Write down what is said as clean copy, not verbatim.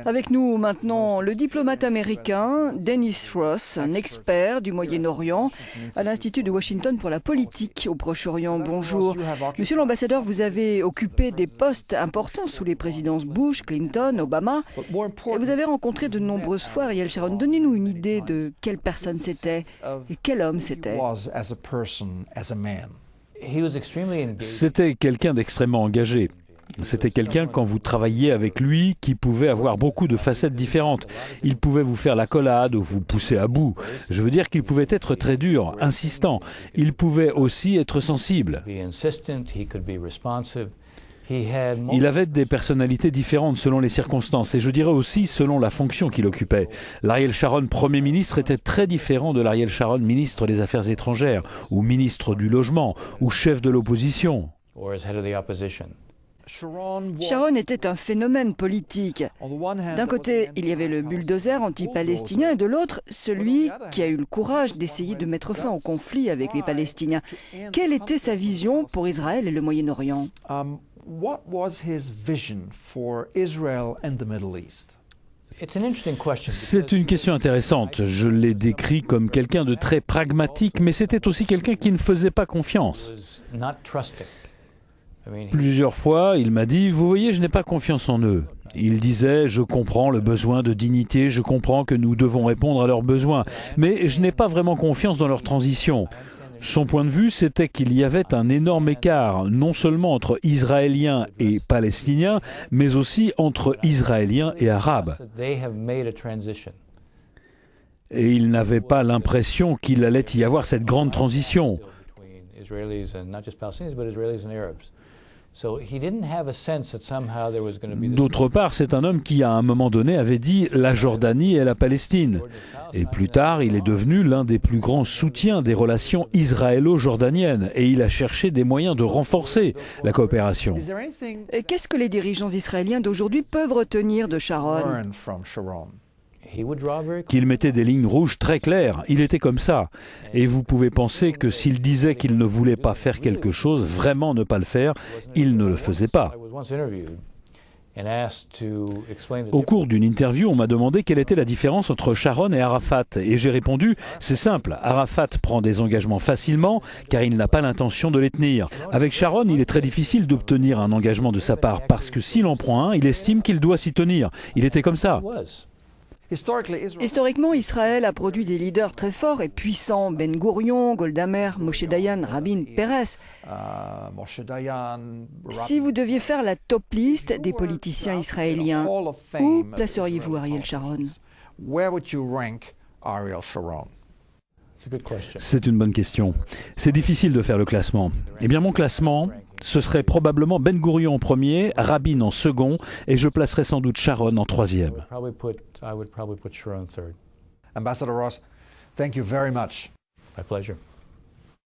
Avec nous maintenant le diplomate américain Dennis Ross, un expert du Moyen-Orient à l'Institut de Washington pour la politique au Proche-Orient. Bonjour. Monsieur l'ambassadeur, vous avez occupé des postes importants sous les présidences Bush, Clinton, Obama. Et vous avez rencontré de nombreuses fois Ariel Sharon. Donnez-nous une idée de quelle personne c'était et quel homme c'était. C'était quelqu'un d'extrêmement engagé. C'était quelqu'un, quand vous travailliez avec lui, qui pouvait avoir beaucoup de facettes différentes. Il pouvait vous faire l'accolade ou vous pousser à bout. Je veux dire qu'il pouvait être très dur, insistant. Il pouvait aussi être sensible. Il avait des personnalités différentes selon les circonstances et je dirais aussi selon la fonction qu'il occupait. L'Ariel Sharon Premier ministre était très différent de l'Ariel Sharon ministre des Affaires étrangères ou ministre du Logement ou chef de l'opposition. Sharon était un phénomène politique. D'un côté, il y avait le bulldozer anti-palestinien et de l'autre, celui qui a eu le courage d'essayer de mettre fin au conflit avec les Palestiniens. Quelle était sa vision pour Israël et le Moyen-Orient ? C'est une question intéressante. Je l'ai décrit comme quelqu'un de très pragmatique, mais c'était aussi quelqu'un qui ne faisait pas confiance. Plusieurs fois, il m'a dit « Vous voyez, je n'ai pas confiance en eux ». Il disait « Je comprends le besoin de dignité, je comprends que nous devons répondre à leurs besoins, mais je n'ai pas vraiment confiance dans leur transition ». Son point de vue, c'était qu'il y avait un énorme écart, non seulement entre Israéliens et Palestiniens, mais aussi entre Israéliens et Arabes. Et il n'avait pas l'impression qu'il allait y avoir cette grande transition. D'autre part, c'est un homme qui, à un moment donné, avait dit la Jordanie et la Palestine. Et plus tard, il est devenu l'un des plus grands soutiens des relations israélo-jordaniennes. Et il a cherché des moyens de renforcer la coopération. Et qu'est-ce que les dirigeants israéliens d'aujourd'hui peuvent retenir de Sharon ? Qu'il mettait des lignes rouges très claires. Il était comme ça. Et vous pouvez penser que s'il disait qu'il ne voulait pas faire quelque chose, vraiment ne pas le faire, il ne le faisait pas. Au cours d'une interview, on m'a demandé quelle était la différence entre Sharon et Arafat. Et j'ai répondu, c'est simple, Arafat prend des engagements facilement car il n'a pas l'intention de les tenir. Avec Sharon, il est très difficile d'obtenir un engagement de sa part parce que s'il en prend un, il estime qu'il doit s'y tenir. Il était comme ça. Historiquement, Israël a produit des leaders très forts et puissants. Ben Gourion, Golda Meir, Moshe Dayan, Rabin, Peres. Si vous deviez faire la top list des politiciens israéliens, où placeriez-vous Ariel Sharon ? C'est une bonne question. C'est difficile de faire le classement. Eh bien, mon classement, ce serait probablement Ben Gourion en premier, Rabin en second, et je placerais sans doute Sharon en troisième. Ambassador Ross, thank you very much. My pleasure.